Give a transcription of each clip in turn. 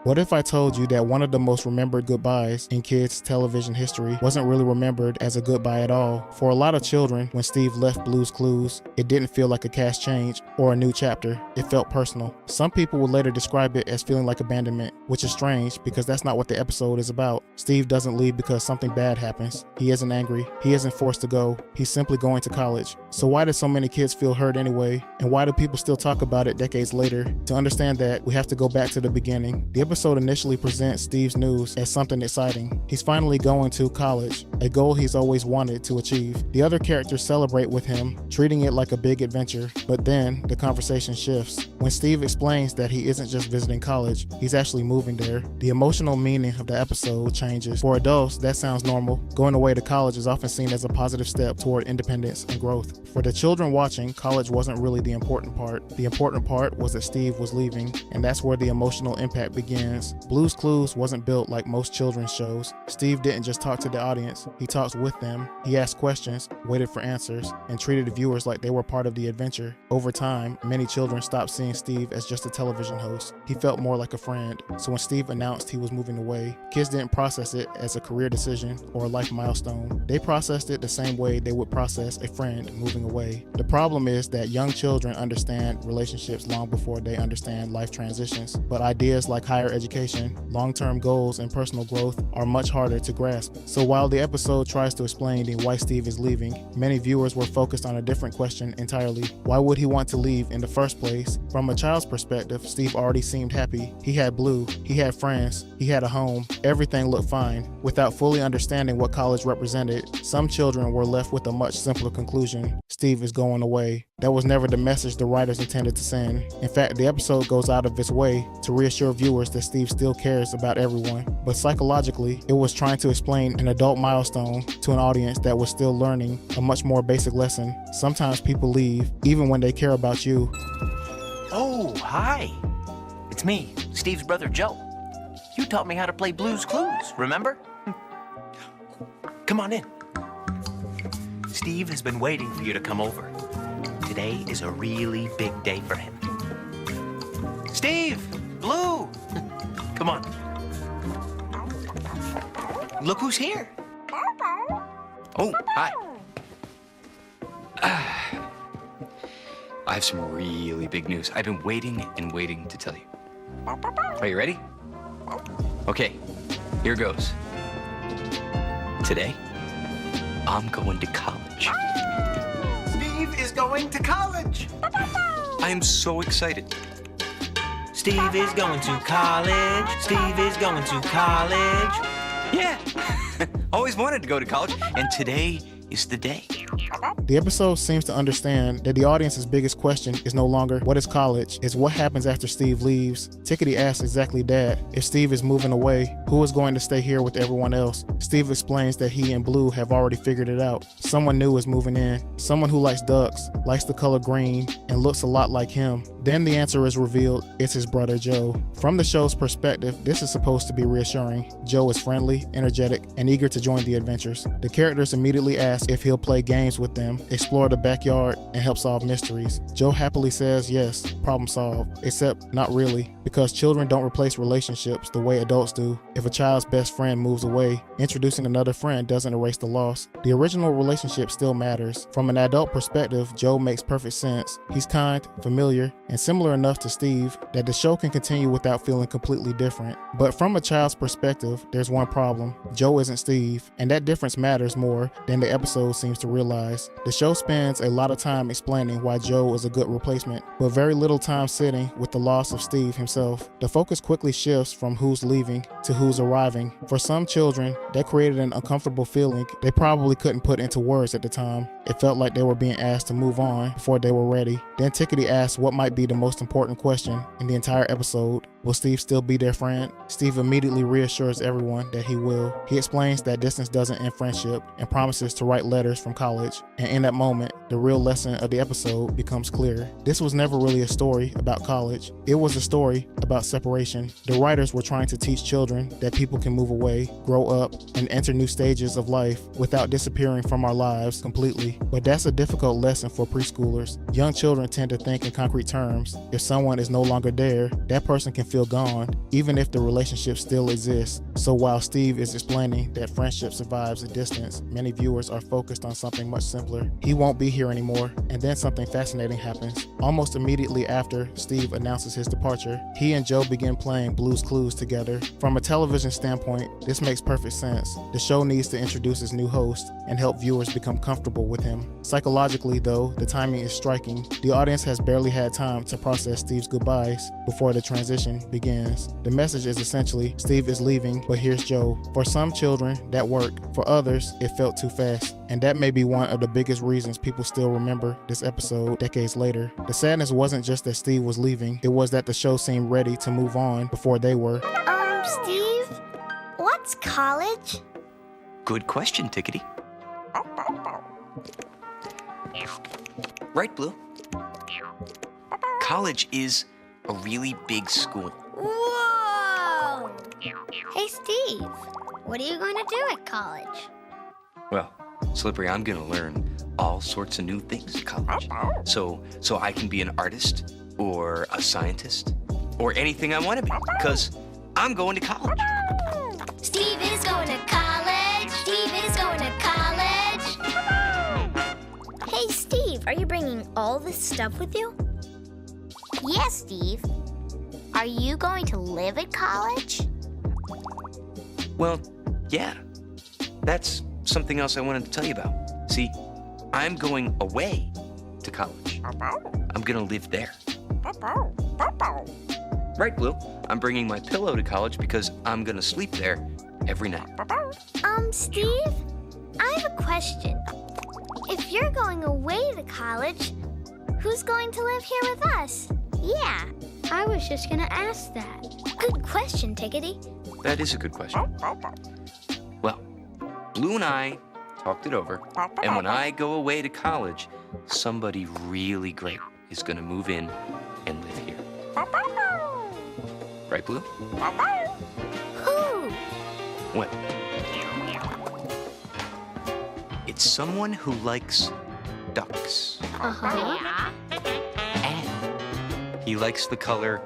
What if I told you that one of the most remembered goodbyes in kids' television history wasn't really remembered as a goodbye at all? For a lot of children, when Steve left Blue's Clues, it didn't feel like a cash change or a new chapter. It felt personal. Some people would later describe it as feeling like abandonment, which is strange because that's not what the episode is about. Steve doesn't leave because something bad happens. He isn't angry. He isn't forced to go. He's simply going to college. So why do so many kids feel hurt anyway? And why do people still talk about it decades later? To understand that, we have to go back to the beginning. The episode initially presents Steve's news as something exciting. He's finally going to college, a goal he's always wanted to achieve. The other characters celebrate with him, treating it like a big adventure, but then the conversation shifts. When Steve explains that he isn't just visiting college, he's actually moving there, the emotional meaning of the episode changes. For adults, that sounds normal. Going away to college is often seen as a positive step toward independence and growth. For the children watching, college wasn't really the important part. The important part was that Steve was leaving, and that's where the emotional impact begins. Blue's Clues wasn't built like most children's shows. Steve didn't just talk to the audience, he talked with them. He asked questions, waited for answers, and treated the viewers like they were part of the adventure. Over time, many children stopped seeing Steve as just a television host. He felt more like a friend. So when Steve announced he was moving away, kids didn't process it as a career decision or a life milestone. They processed it the same way they would process a friend moving away. The problem is that young children understand relationships long before they understand life transitions, but ideas like higher education, long-term goals, and personal growth are much harder to grasp. So while the episode tries to explain why Steve is leaving, many viewers were focused on a different question entirely. Why would he want to leave in the first place? From a child's perspective, Steve already seemed happy. He had Blue, he had friends, he had a home, everything looked fine. Without fully understanding what college represented, some children were left with a much simpler conclusion: Steve is going away. That was never the message the writers intended to send. In fact, the episode goes out of its way to reassure viewers that Steve still cares about everyone, but psychologically, it was trying to explain an adult milestone to an audience that was still learning a much more basic lesson. Sometimes people leave, even when they care about you. Oh, hi. It's me, Steve's brother Joe. You taught me how to play Blue's Clues, remember? Come on in. Steve has been waiting for you to come over. Today is a really big day for him. Steve! Blue! Come on. Look who's here. Oh, hi. I have some really big news. I've been waiting and waiting to tell you. Are you ready? Okay, here goes. Today, I'm going to college. Steve is going to college! I am so excited. Steve is going to college. Steve is going to college. Yeah, always wanted to go to college, and today is the day. The episode seems to understand that the audience's biggest question is no longer what is college, it's what happens after Steve leaves. Tickety asks exactly that. If Steve is moving away, who is going to stay here with everyone else? Steve explains that he and Blue have already figured it out. Someone new is moving in. Someone who likes ducks, likes the color green, and looks a lot like him. Then the answer is revealed. It's his brother Joe. From the show's perspective, this is supposed to be reassuring. Joe is friendly, energetic, and eager to join the adventures. The characters immediately ask if he'll play games with them, explore the backyard, and help solve mysteries. Joe happily says yes, problem solved, except not really, because children don't replace relationships the way adults do. If a child's best friend moves away, introducing another friend doesn't erase the loss. The original relationship still matters. From an adult perspective, Joe makes perfect sense. He's kind, familiar, and similar enough to Steve that the show can continue without feeling completely different. But from a child's perspective, there's one problem. Joe isn't Steve, and that difference matters more than the episode seems to realize. The show spends a lot of time explaining why Joe is a good replacement, but very little time sitting with the loss of Steve himself. The focus quickly shifts from who's leaving to who's arriving. For some children, that created an uncomfortable feeling they probably couldn't put into words at the time. It felt like they were being asked to move on before they were ready. Then Tickety asks what might be the most important question in the entire episode. Will Steve still be their friend? Steve immediately reassures everyone that he will. He explains that distance doesn't end friendship and promises to write letters from college. college, and in that moment, the real lesson of the episode becomes clear. This was never really a story about college. It was a story about separation. The writers were trying to teach children that people can move away, grow up, and enter new stages of life without disappearing from our lives completely. But that's a difficult lesson for preschoolers. Young children tend to think in concrete terms. If someone is no longer there, that person can feel gone, even if the relationship still exists. So while Steve is explaining that friendship survives a distance, many viewers are focused on something much simpler. He won't be here anymore, and then something fascinating happens. Almost immediately after Steve announces his departure, he and Joe begin playing Blue's Clues together. From a television standpoint, this makes perfect sense. The show needs to introduce its new host and help viewers become comfortable with him. Psychologically, though, the timing is striking. The audience has barely had time to process Steve's goodbyes before the transition begins. The message is essentially, Steve is leaving, but here's Joe. For some children, that worked. For others, it felt too fast. And that may be one of the biggest reasons people still remember this episode decades later. The sadness wasn't just that Steve was leaving, it was that the show seemed ready to move on before they were. Steve, what's college? Good question, Tickety. Right, Blue? College is a really big school. Whoa! Hey, Steve, what are you going to do at college? Well, Slippery, I'm gonna learn all sorts of new things at college. So I can be an artist or a scientist or anything I want to be, because I'm going to college. Steve is going to college. Steve is going to college. Hey, Steve, are you bringing all this stuff with you? Yes, Steve. Are you going to live at college? Well, yeah. That's something else I wanted to tell you about. See, I'm going away to college. I'm gonna live there. Right, Blue? I'm bringing my pillow to college because I'm gonna sleep there every night. Steve, I have a question. If you're going away to college, who's going to live here with us? Yeah, I was just gonna ask that. Good question, Tickety. That is a good question. Well, Blue and I talked it over, and when I go away to college, somebody really great is gonna move in and live here. Right, Blue? Who? Well, it's someone who likes ducks. Uh-huh. And he likes the color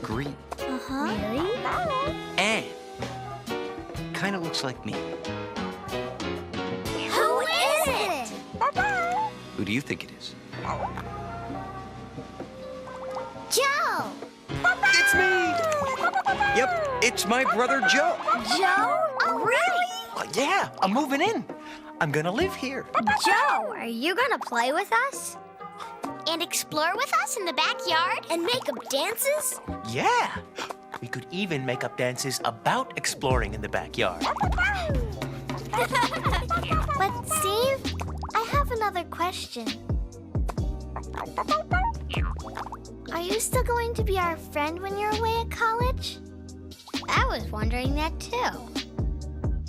green. Uh-huh. Really? And kind of looks like me. Who is it? Who do you think it is? Joe! It's me! Yep, it's my brother Joe. Joe? Oh, really? Yeah, I'm moving in. I'm gonna live here. Joe, are you gonna play with us? And explore with us in the backyard? And make up dances? Yeah. We could even make up dances about exploring in the backyard. But Steve, I have another question. Are you still going to be our friend when you're away at college? I was wondering that too.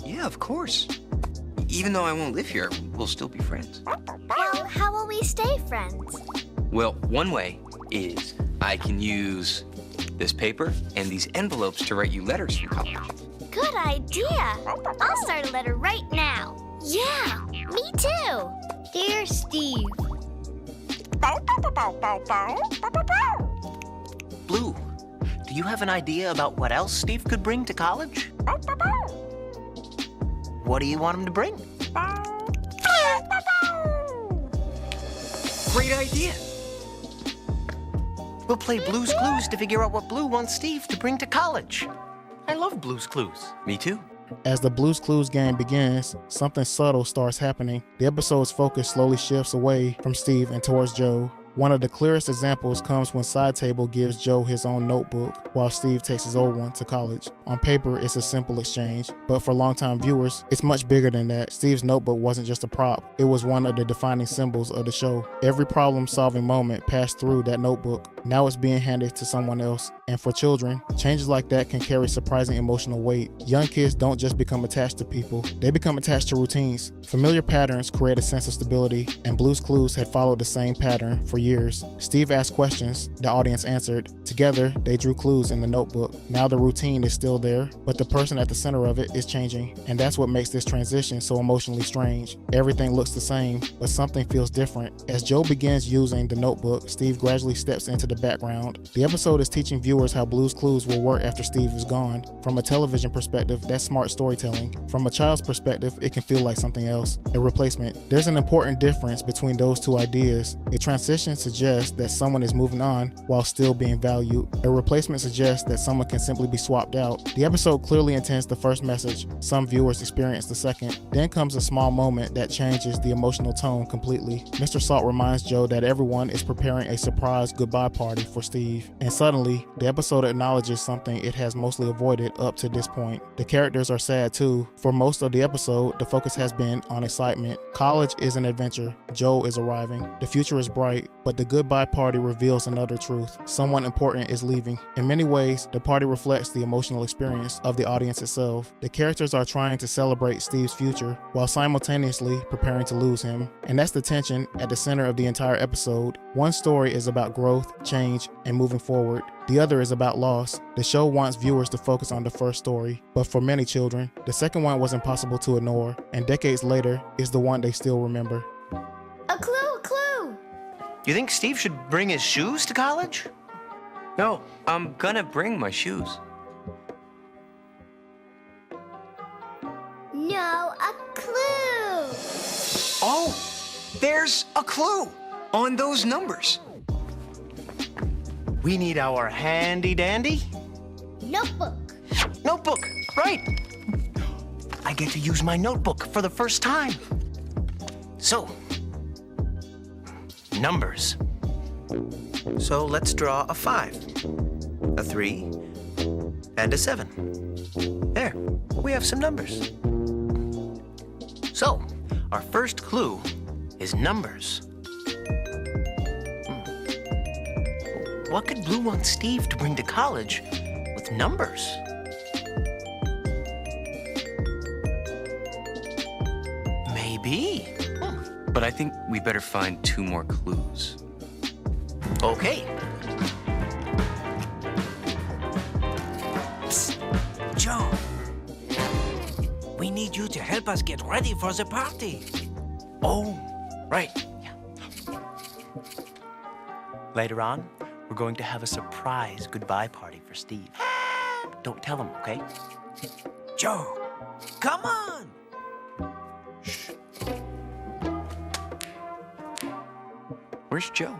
Yeah, of course. Even though I won't live here, we'll still be friends. Well, how will we stay friends? Well, one way is I can use this paper and these envelopes to write you letters from college. Good idea. I'll start a letter right now. Yeah, me too. Dear Steve. Blue, do you have an idea about what else Steve could bring to college? What do you want him to bring? Great idea. We'll play Blue's Clues to figure out what Blue wants Steve to bring to college. I love Blue's Clues. Me too. As the Blue's Clues game begins, something subtle starts happening. The episode's focus slowly shifts away from Steve and towards Joe. One of the clearest examples comes when Side Table gives Joe his own notebook while Steve takes his old one to college. On paper, it's a simple exchange, but for longtime viewers, it's much bigger than that. Steve's notebook wasn't just a prop, it was one of the defining symbols of the show. Every problem-solving moment passed through that notebook. Now it's being handed to someone else, And for children, changes like that can carry surprising emotional weight. Young kids don't just become attached to people, they become attached to routines. Familiar patterns create a sense of stability, and Blue's Clues had followed the same pattern for years. Steve asked questions, the audience answered. Together, they drew clues in the notebook. Now the routine is still there, but the person at the center of it is changing. And that's what makes this transition so emotionally strange. Everything looks the same, but something feels different. As Joe begins using the notebook, Steve gradually steps into the background. The episode is teaching viewers how Blue's Clues will work after Steve is gone. From a television perspective, that's smart storytelling. From a child's perspective, it can feel like something else, a replacement. There's an important difference between those two ideas. A transition suggests that someone is moving on while still being valued. A replacement suggests that someone can simply be swapped out. The episode clearly intends the first message. Some viewers experience the second. Then comes a small moment that changes the emotional tone completely. Mr. Salt reminds Joe that everyone is preparing a surprise goodbye party for Steve. And suddenly, the episode acknowledges something it has mostly avoided up to this point. The characters are sad too. For most of the episode, the focus has been on excitement. College is an adventure. Joe is arriving. The future is bright, but the goodbye party reveals another truth. Someone important is leaving. In many ways, the party reflects the emotional experience of the audience itself. The characters are trying to celebrate Steve's future while simultaneously preparing to lose him. And that's the tension at the center of the entire episode. One story is about growth, change, and moving forward. The other is about loss. The show wants viewers to focus on the first story, but for many children, the second one was impossible to ignore, and decades later is the one they still remember. A clue, a clue! You think Steve should bring his shoes to college? No, I'm gonna bring my shoes. No, a clue! Oh, there's a clue on those numbers. We need our handy dandy Notebook. notebook, right? I get to use my notebook for the first time. So, numbers. So let's draw a 5, a 3, and a 7. There, we have some numbers. So, our first clue is numbers. What could Blue want Steve to bring to college with numbers? Maybe. But I think we better find 2 more clues. Okay. Psst. Joe, we need you to help us get ready for the party. Oh, right. Yeah. Later on, we're going to have a surprise goodbye party for Steve. Don't tell him, okay? Joe, come on. Where's Joe?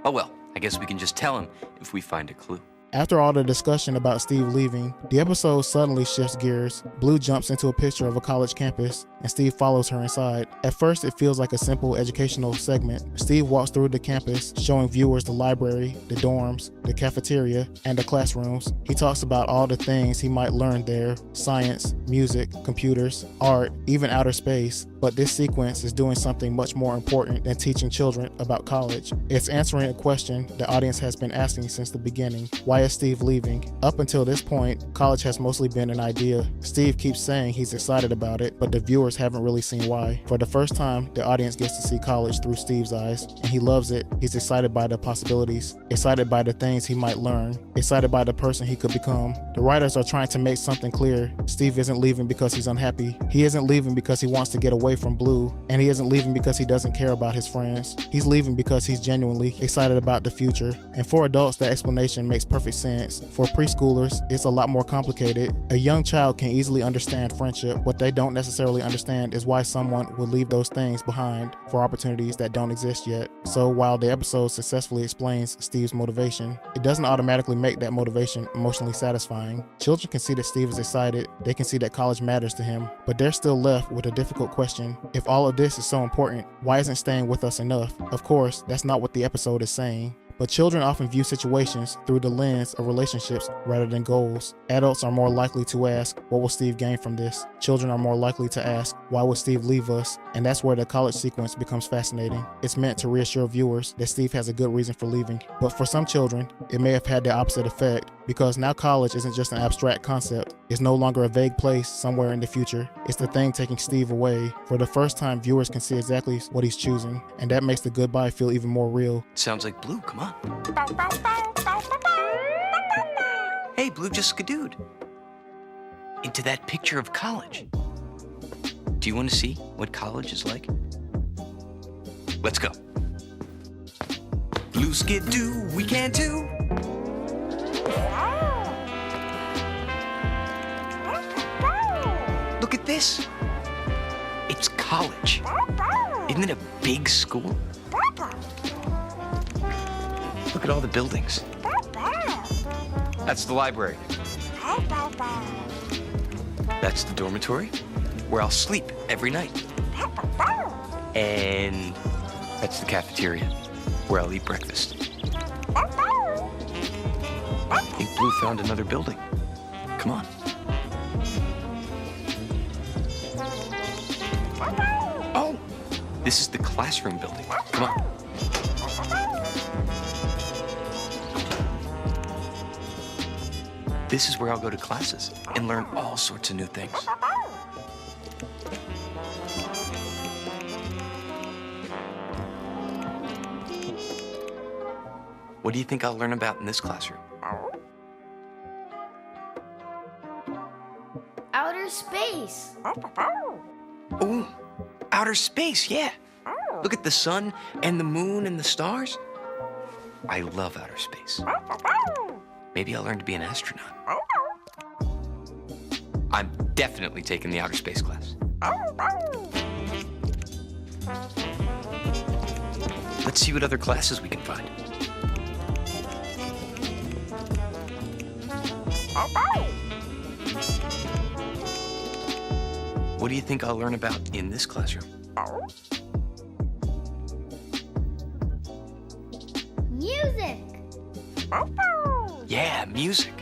Oh well, I guess we can just tell him if we find a clue. After all the discussion about Steve leaving, the episode suddenly shifts gears. Blue jumps into a picture of a college campus, and Steve follows her inside. At first, it feels like a simple educational segment. Steve walks through the campus, showing viewers the library, the dorms, the cafeteria, and the classrooms. He talks about all the things he might learn there: science, music, computers, art, even outer space. But this sequence is doing something much more important than teaching children about college. It's answering a question the audience has been asking since the beginning. Why is Steve leaving? Up until this point, college has mostly been an idea. Steve keeps saying he's excited about it, but the viewers haven't really seen why. For the first time, the audience gets to see college through Steve's eyes, and he loves it. He's excited by the possibilities, excited by the things he might learn, excited by the person he could become. The writers are trying to make something clear. Steve isn't leaving because he's unhappy. He isn't leaving because he wants to get away from Blue, and he isn't leaving because he doesn't care about his friends. He's leaving because he's genuinely excited about the future. And for adults, that explanation makes perfect sense. For preschoolers, it's a lot more complicated. A young child can easily understand friendship. What they don't necessarily understand is why someone would leave those things behind for opportunities that don't exist yet. So while the episode successfully explains Steve's motivation, it doesn't automatically make that motivation emotionally satisfying. Children can see that Steve is excited. They can see that college matters to him, but they're still left with a difficult question. If all of this is so important, why isn't staying with us enough? Of course, that's not what the episode is saying. But children often view situations through the lens of relationships rather than goals. Adults are more likely to ask, what will Steve gain from this? Children are more likely to ask, why would Steve leave us? And that's where the college sequence becomes fascinating. It's meant to reassure viewers that Steve has a good reason for leaving. But for some children, it may have had the opposite effect, because now college isn't just an abstract concept. It's no longer a vague place somewhere in the future. It's the thing taking Steve away. For the first time, viewers can see exactly what he's choosing, and that makes the goodbye feel even more real. Sounds like Blue, come on. Hey, Blue just skidooed into that picture of college. Do you want to see what college is like? Let's go. Blue skidoo, we can too. Look at this. It's college. Isn't it a big school? Look at all the buildings. That's the library. That's the dormitory, where I'll sleep every night. And that's the cafeteria, where I'll eat breakfast. I think Blue found another building. Come on. Oh, this is the classroom building. Come on. This is where I'll go to classes and learn all sorts of new things. What do you think I'll learn about in this classroom? Outer space. Ooh, outer space, yeah. Look at the sun and the moon and the stars. I love outer space. Maybe I'll learn to be an astronaut. I'm definitely taking the outer space class. Let's see what other classes we can find. What do you think I'll learn about in this classroom? Music. Yeah, music.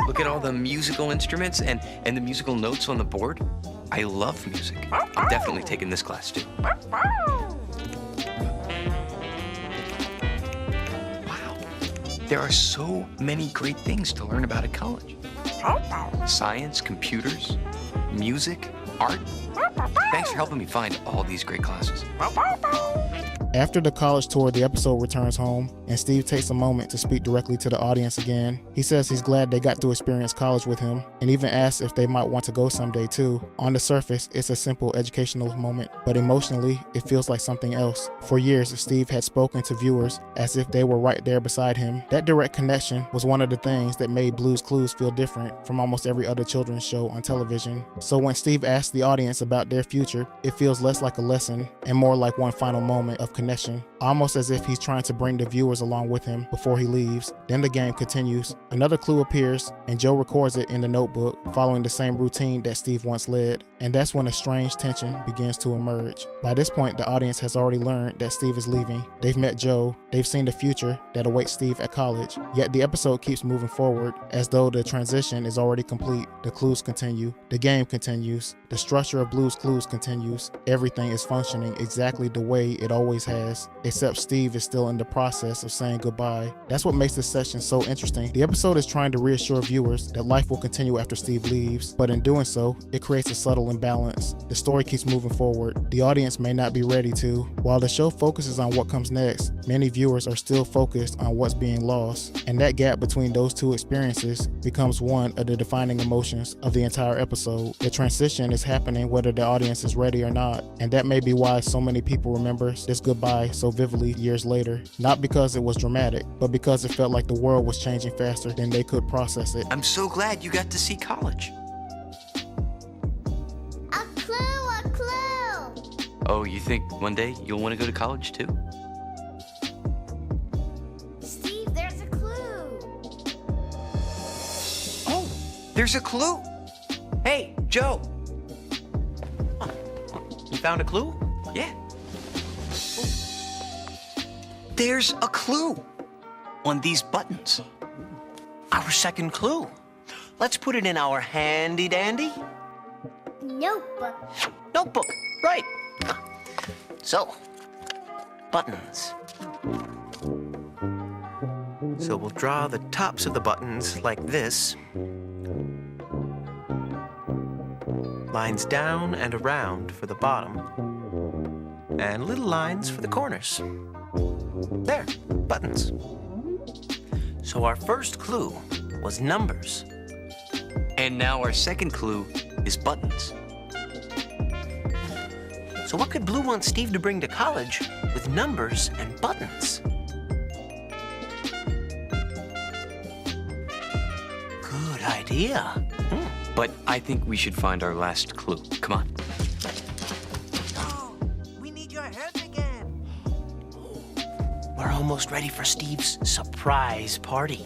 Look at all the musical instruments and the musical notes on the board. I love music. I'm definitely taking this class too. Wow. There are so many great things to learn about at college. Science, computers, music, art. Thanks for helping me find all these great classes. After the college tour, the episode returns home, and Steve takes a moment to speak directly to the audience again. He says he's glad they got to experience college with him, and even asks if they might want to go someday too. On the surface, it's a simple educational moment, but emotionally, it feels like something else. For years, Steve had spoken to viewers as if they were right there beside him. That direct connection was one of the things that made Blue's Clues feel different from almost every other children's show on television. So when Steve asks the audience about their future, it feels less like a lesson and more like one final moment of connection, almost as if he's trying to bring the viewers along with him before he leaves. Then the game continues. Another clue appears, and Joe records it in the notebook, following the same routine that Steve once led. And that's when a strange tension begins to emerge. By this point, the audience has already learned that Steve is leaving. They've met Joe. They've seen the future that awaits Steve at college. Yet the episode keeps moving forward, as though the transition is already complete. The clues continue. The game continues. The structure of Blue's Clues continues. Everything is functioning exactly the way it always has, except Steve is still in the process of saying goodbye. That's what makes this session so interesting. The episode is trying to reassure viewers that life will continue after Steve leaves, but in doing so, it creates a subtle imbalance. The story keeps moving forward. The audience may not be ready to. While the show focuses on what comes next, many viewers are still focused on what's being lost, and that gap between those two experiences becomes one of the defining emotions of the entire episode. The transition is happening whether the audience is ready or not, and that may be why so many people remember this goodbye so vividly years later. Not because it was dramatic, but because it felt like the world was changing faster than they could process it. I'm so glad you got to see college. A clue. Oh, you think one day you'll want to go to college too? Steve, there's a clue. Oh, there's a clue. Hey, Joe. You found a clue? Yeah. There's a clue. on these buttons. Our second clue. Let's put it in our handy-dandy Notebook. notebook. Right. So, buttons. So we'll draw the tops of the buttons like this. Lines down and around for the bottom. And little lines for the corners. There, buttons. So our first clue was numbers. And now our second clue is buttons. So what could Blue want Steve to bring to college with numbers and buttons? Good idea. But I think we should find our last clue. Come on. Oh, we need your help again. We're almost ready for Steve's surprise party.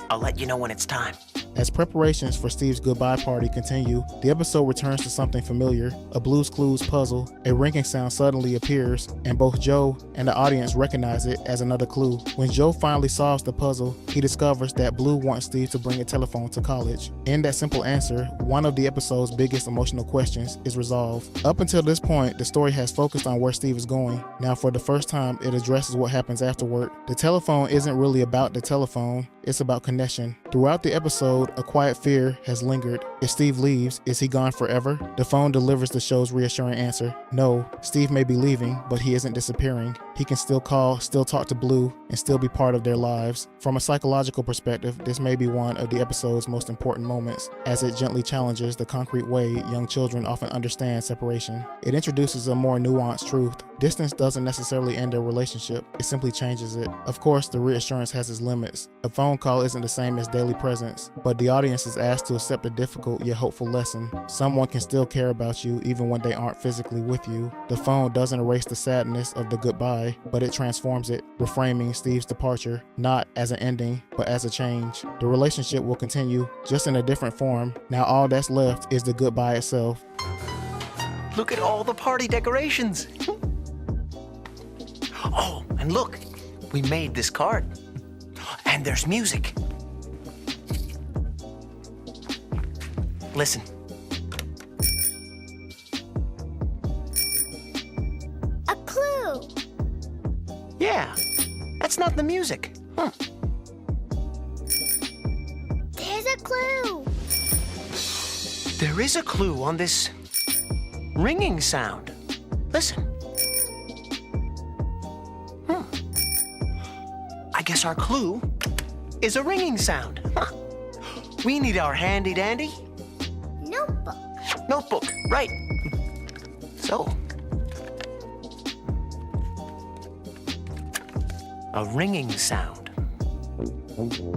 I'll let you know when it's time. As preparations for Steve's goodbye party continue, the episode returns to something familiar, a Blue's Clues puzzle. A ringing sound suddenly appears, and both Joe and the audience recognize it as another clue. When Joe finally solves the puzzle, he discovers that Blue wants Steve to bring a telephone to college. In that simple answer, one of the episode's biggest emotional questions is resolved. Up until this point, the story has focused on where Steve is going. Now, for the first time, it addresses what happens afterward. The telephone isn't really about the telephone, it's about connection. Throughout the episode, a quiet fear has lingered. If Steve leaves, is he gone forever? The phone delivers the show's reassuring answer. No, Steve may be leaving, but he isn't disappearing. He can still call, still talk to Blue, and still be part of their lives. From a psychological perspective, this may be one of the episode's most important moments, as it gently challenges the concrete way young children often understand separation. It introduces a more nuanced truth. Distance doesn't necessarily end a relationship, it simply changes it. Of course, the reassurance has its limits. A phone call isn't the same as daily presence, but the audience is asked to accept a difficult yet hopeful lesson. Someone can still care about you even when they aren't physically with you. The phone doesn't erase the sadness of the goodbye, but it transforms it, reframing Steve's departure, not as an ending, but as a change. The relationship will continue, just in a different form. Now all that's left is the goodbye itself. Look at all the party decorations. Oh, and look, we made this card. And there's music. Listen. A clue. Yeah, that's not the music. There's a clue. There is a clue on this ringing sound. Listen. I guess our clue is a ringing sound. We need our handy-dandy Notebook. notebook, right. So, a ringing sound.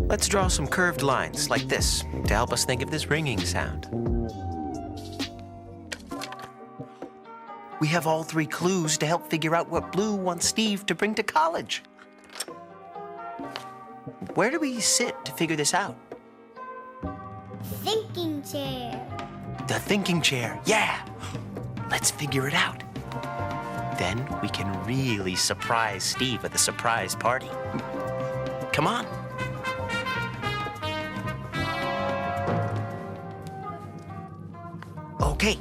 Let's draw some curved lines like this to help us think of this ringing sound. We have all three clues to help figure out what Blue wants Steve to bring to college. Where do we sit to figure this out? Thinking chair. The thinking chair, yeah. Let's figure it out. Then we can really surprise Steve at the surprise party. Come on. Okay,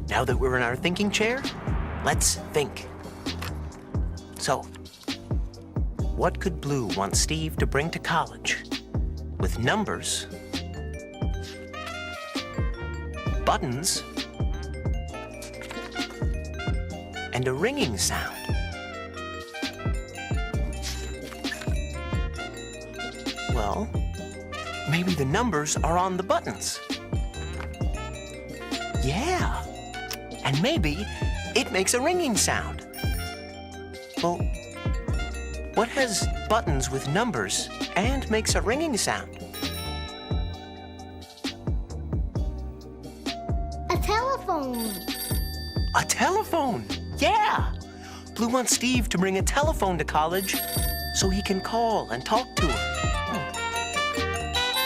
now that we're in our thinking chair, let's think. So, what could Blue want Steve to bring to college with numbers, buttons, and a ringing sound? Well, maybe the numbers are on the buttons. Yeah, and maybe it makes a ringing sound. Well, what has buttons with numbers and makes a ringing sound? A telephone. A telephone, yeah. Blue wants Steve to bring a telephone to college so he can call and talk to her.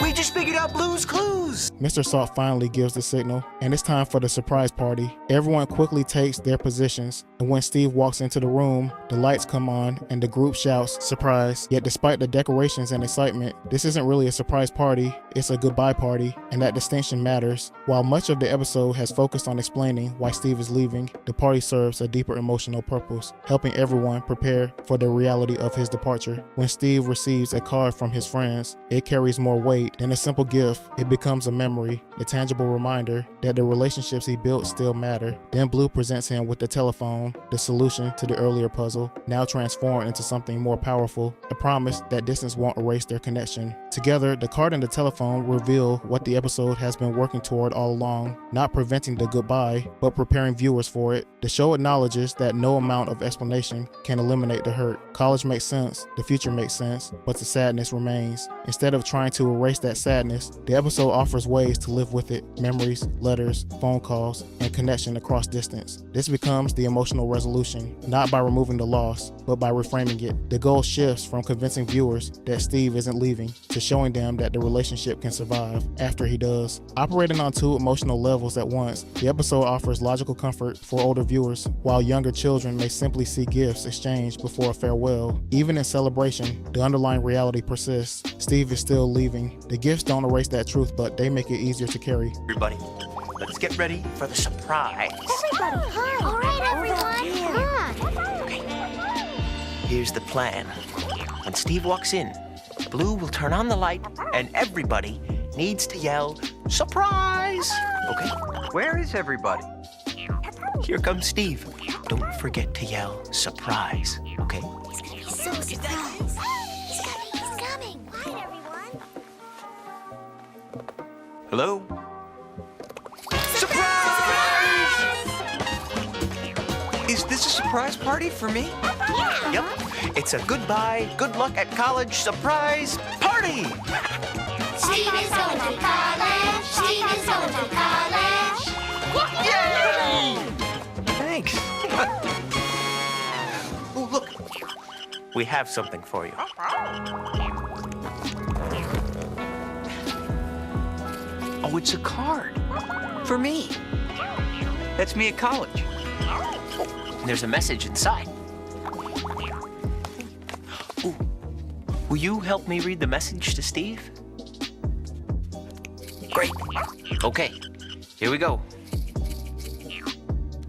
We just figured out Blue's clues. Mr. Salt finally gives the signal, and it's time for the surprise party. Everyone quickly takes their positions, and when Steve walks into the room, the lights come on and the group shouts, "Surprise!" Yet despite the decorations and excitement, this isn't really a surprise party, it's a goodbye party, and that distinction matters. While much of the episode has focused on explaining why Steve is leaving, the party serves a deeper emotional purpose, helping everyone prepare for the reality of his departure. When Steve receives a card from his friends, it carries more weight than a simple gift. It becomes a memory, a tangible reminder that the relationships he built still matter. Then Blue presents him with the telephone, the solution to the earlier puzzle, now transformed into something more powerful, a promise that distance won't erase their connection. Together, the card and the telephone reveal what the episode has been working toward all along, not preventing the goodbye, but preparing viewers for it. The show acknowledges that no amount of explanation can eliminate the hurt. College makes sense, the future makes sense, but the sadness remains. Instead of trying to erase that sadness, the episode offers ways to live with it: memories, letters, phone calls, and connection across distance. This becomes the emotional resolution, not by removing the loss, but by reframing it. The goal shifts from convincing viewers that Steve isn't leaving to showing them that the relationship can survive after he does. Operating on two emotional levels at once, the episode offers logical comfort for older viewers, while younger children may simply see gifts exchanged before a farewell. Even in celebration, the underlying reality persists. Steve is still leaving. The gifts don't erase that truth, but they make it easier to carry. Everybody, let's get ready for the surprise. Everybody, hi. All right, everyone. Come on. Here's the plan. When Steve walks in, Blue will turn on the light, and everybody needs to yell, "Surprise!" Okay? Where is everybody? Here comes Steve. Don't forget to yell, "Surprise!" Okay? He's gonna be so surprised. He's coming. Hi, everyone. Hello? Is this a surprise party for me? Yep. It's a goodbye, good luck at college surprise party! Steve is going to college. Steve is going to college. Thanks. Oh, look. We have something for you. Oh, it's a card. For me. That's me at college. There's a message inside. Ooh. Will you help me read the message to Steve? Great. Okay, here we go.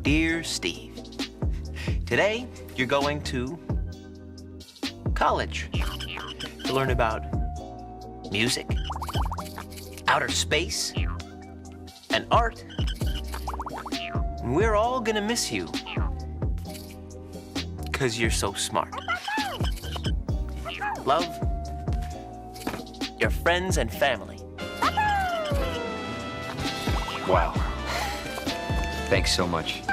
Dear Steve, today you're going to college to learn about music, outer space, and art. And we're all gonna miss you because you're so smart. Love, your friends and family. Wow. Thanks so much.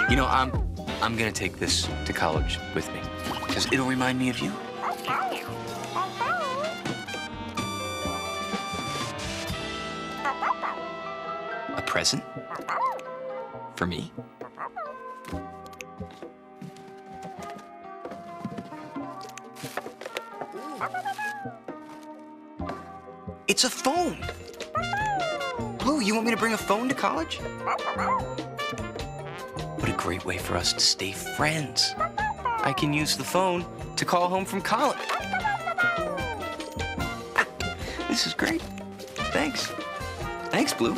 You know, I'm gonna take this to college with me, because it'll remind me of you. A present? For me? It's a phone! Blue, you want me to bring a phone to college? What a great way for us to stay friends. I can use the phone to call home from college. This is great. Thanks. Thanks, Blue.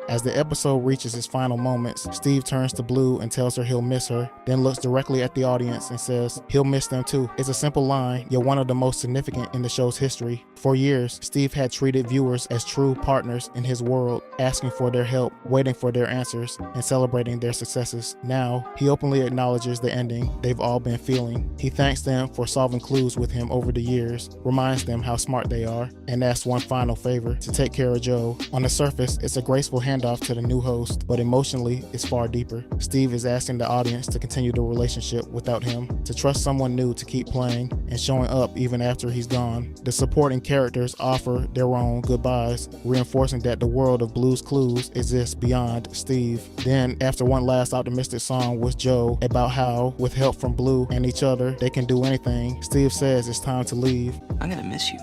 As the episode reaches its final moments, Steve turns to Blue and tells her he'll miss her, then looks directly at the audience and says he'll miss them too. It's a simple line, yet one of the most significant in the show's history. For years, Steve had treated viewers as true partners in his world, asking for their help, waiting for their answers, and celebrating their successes. Now, he openly acknowledges the ending they've all been feeling. He thanks them for solving clues with him over the years, reminds them how smart they are, and asks one final favor: to take care of Joe. On the surface, it's a graceful handoff to the new host, but emotionally, it's far deeper. Steve is asking the audience to continue the relationship without him, to trust someone new to keep playing and showing up even after he's gone. The supporting characters offer their own goodbyes, reinforcing that the world of Blue's Clues exists beyond Steve. Then, after one last optimistic song with Joe about how, with help from Blue and each other, they can do anything, Steve says it's time to leave. I'm gonna miss you.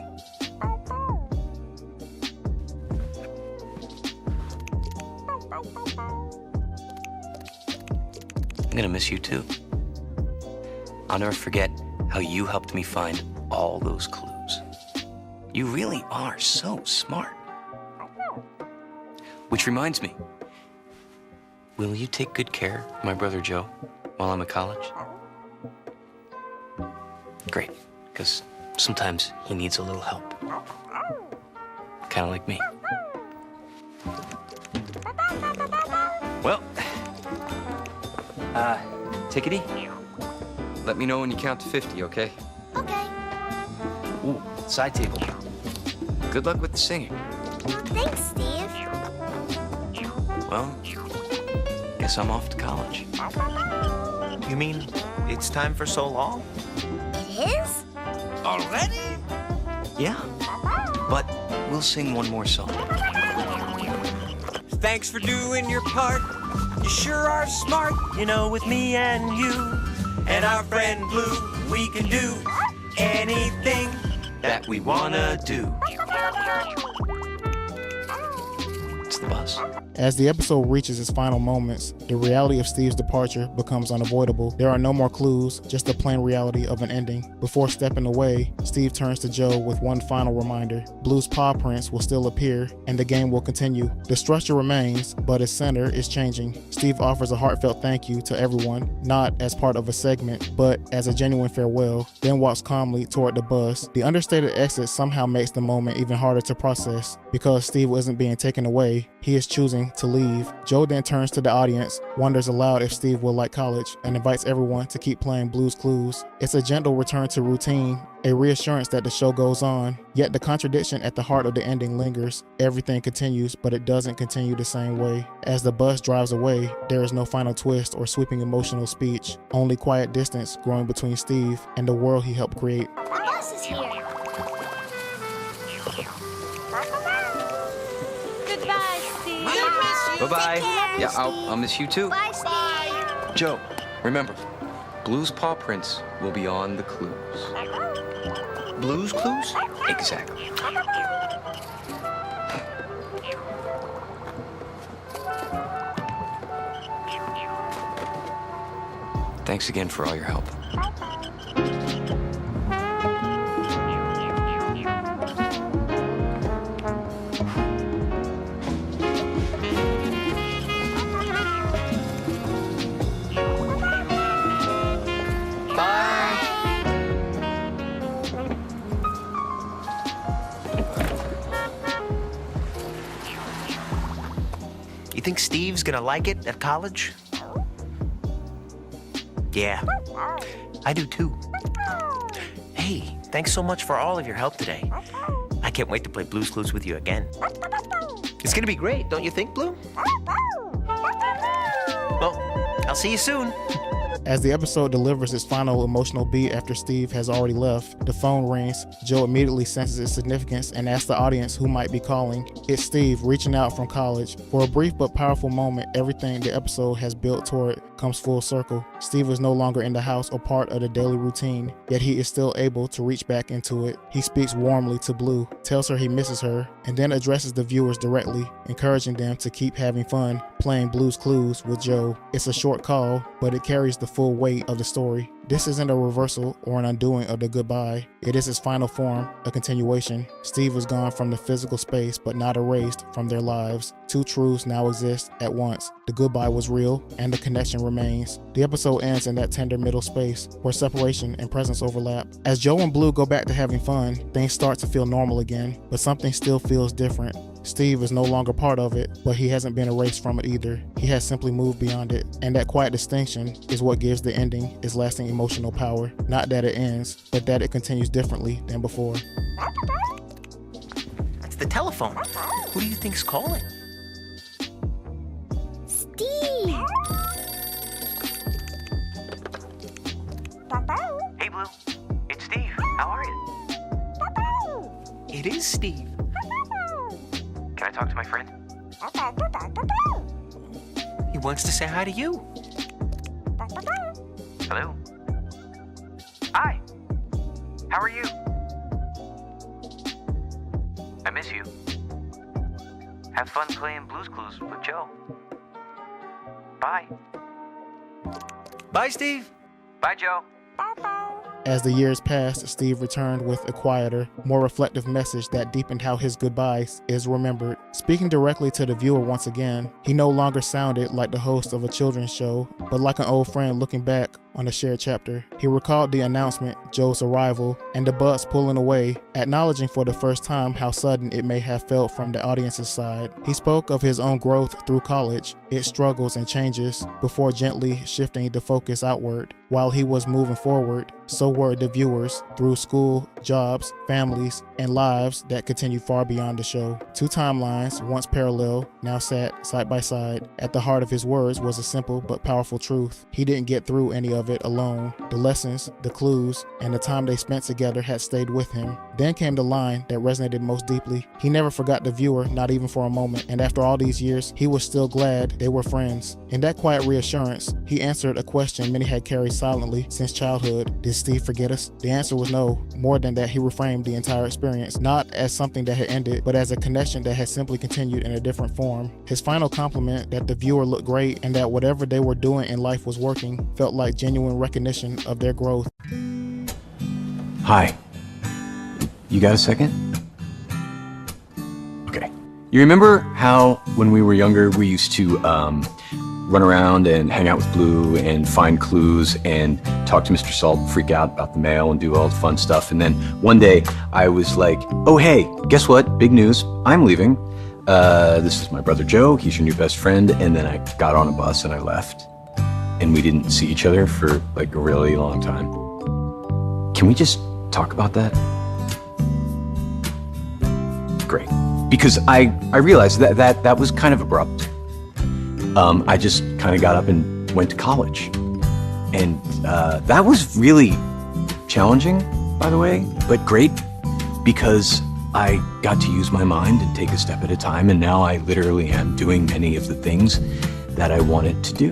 I'm gonna miss you too. I'll never forget how you helped me find all those clues. You really are so smart. Which reminds me, will you take good care of my brother Joe while I'm at college? Great, because sometimes he needs a little help. Kind of like me. Well, take it easy. Let me know when you count to 50, okay? Okay. Ooh, side table. Good luck with the singing. Thanks, Steve. Well, guess I'm off to college. You mean it's time for so long? It is? Already? Yeah, but we'll sing one more song. Thanks for doing your part. You sure are smart. You know, with me and you And our friend Blue, we can do anything. That we wanna do. It's the bus. As the episode reaches its final moments, the reality of Steve's departure becomes unavoidable. There are no more clues, just the plain reality of an ending. Before stepping away, Steve turns to Joe with one final reminder. Blue's paw prints will still appear, and the game will continue. The structure remains, but its center is changing. Steve offers a heartfelt thank you to everyone, not as part of a segment, but as a genuine farewell, then walks calmly toward the bus. The understated exit somehow makes the moment even harder to process. Because Steve isn't being taken away, he is choosing to leave. Joe then turns to the audience, wonders aloud if Steve will like college, and invites everyone to keep playing Blue's Clues. It's a gentle return to routine, a reassurance that the show goes on, yet the contradiction at the heart of the ending lingers. Everything continues, but it doesn't continue the same way. As the bus drives away, there is no final twist or sweeping emotional speech, only quiet distance growing between Steve and the world he helped create. The bus is here. Goodbye, Steve. Bye-bye. Take care, Yeah, Steve. I'll miss you too. Bye, Steve. Joe, remember, Blue's paw prints will be on the clues. Blue's Clues? Exactly. Thanks again for all your help. You think Steve's gonna like it at college? Yeah, I do too. Hey, thanks so much for all of your help today. I can't wait to play Blue's Clues with you again. It's gonna be great, don't you think, Blue? Well, I'll see you soon. As the episode delivers its final emotional beat after Steve has already left, the phone rings. Joe immediately senses its significance and asks the audience who might be calling. It's Steve reaching out from college. For a brief but powerful moment, everything the episode has built toward comes full circle. Steve is no longer in the house or part of the daily routine, yet he is still able to reach back into it. He speaks warmly to Blue, tells her he misses her, and then addresses the viewers directly, encouraging them to keep having fun playing Blue's Clues with Joe. It's a short call, but it carries the full weight of the story. This isn't a reversal or an undoing of the goodbye. It is its final form, a continuation. Steve is gone from the physical space, but not erased from their lives. Two truths now exist at once. The goodbye was real, and the connection remains. The episode ends in that tender middle space, where separation and presence overlap. As Joe and Blue go back to having fun, things start to feel normal again, but something still feels different. Steve is no longer part of it, but he hasn't been erased from it either. He has simply moved beyond it, and that quiet distinction is what gives the ending its lasting emotional power. Not that it ends, but that it continues differently than before. That's the telephone. Who do you think's calling? Steve. Hey, Blue. It's Steve. How are you? It is Steve. Can I talk to my friend? He wants to say hi to you. Hello? Hi. How are you? I miss you. Have fun playing Blue's Clues with Joe. Bye. Bye, Steve. Bye, Joe. As the years passed, Steve returned with a quieter, more reflective message that deepened how his goodbyes is remembered. Speaking directly to the viewer once again, he no longer sounded like the host of a children's show, but like an old friend looking back on a shared chapter. He recalled the announcement, Joe's arrival, and the bus pulling away, acknowledging for the first time how sudden it may have felt from the audience's side. He spoke of his own growth through college, its struggles and changes, before gently shifting the focus outward. While he was moving forward, so were the viewers through school, jobs, families, and lives that continue far beyond the show. Two timelines, once parallel, now sat side by side. At the heart of his words was a simple but powerful truth. He didn't get through any of it alone. The lessons, the clues, and the time they spent together had stayed with him. Then came the line that resonated most deeply. He never forgot the viewer, not even for a moment, and after all these years, he was still glad they were friends. In that quiet reassurance, he answered a question many had carried silently since childhood. Did Steve forget us? The answer was no. More than that, he reframed the entire experience, not as something that had ended, but as a connection that had simply continued in a different form. His final compliment, that the viewer looked great and that whatever they were doing in life was working, felt like genuine recognition of their growth. Hi. You got a second? Okay. You remember how when we were younger we used to run around and hang out with Blue and find clues and talk to Mr. Salt and freak out about the mail and do all the fun stuff? And then one day I was like, oh hey, guess what? Big news. I'm leaving. This is my brother Joe. He's your new best friend. And then I got on a bus and I left. And we didn't see each other for like a really long time. Can we just talk about that? Great. Because I realized that was kind of abrupt. I just kind of got up and went to college. And that was really challenging, by the way, but great, because I got to use my mind and take a step at a time, and now I literally am doing many of the things that I wanted to do.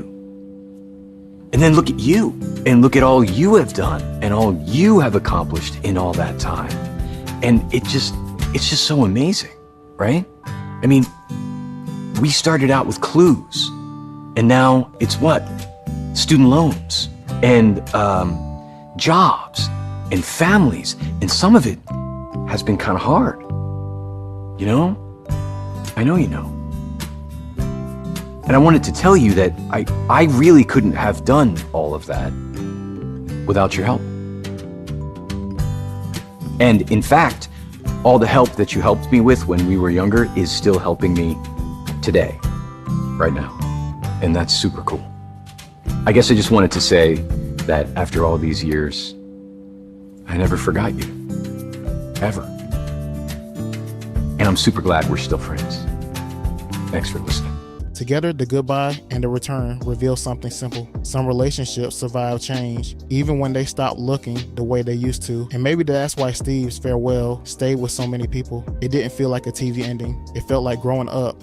And then look at you, and look at all you have done, and all you have accomplished in all that time. And it's just so amazing, right? I mean, we started out with clues, and now it's what? Student loans, and jobs, and families, and some of it has been kind of hard. You know? I know you know. And I wanted to tell you that I really couldn't have done all of that without your help. And in fact, all the help that you helped me with when we were younger is still helping me today, right now. And that's super cool. I guess I just wanted to say that after all these years, I never forgot you, ever. And I'm super glad we're still friends. Thanks for listening. Together, the goodbye and the return reveal something simple. Some relationships survive change, even when they stop looking the way they used to. And maybe that's why Steve's farewell stayed with so many people. It didn't feel like a TV ending. It felt like growing up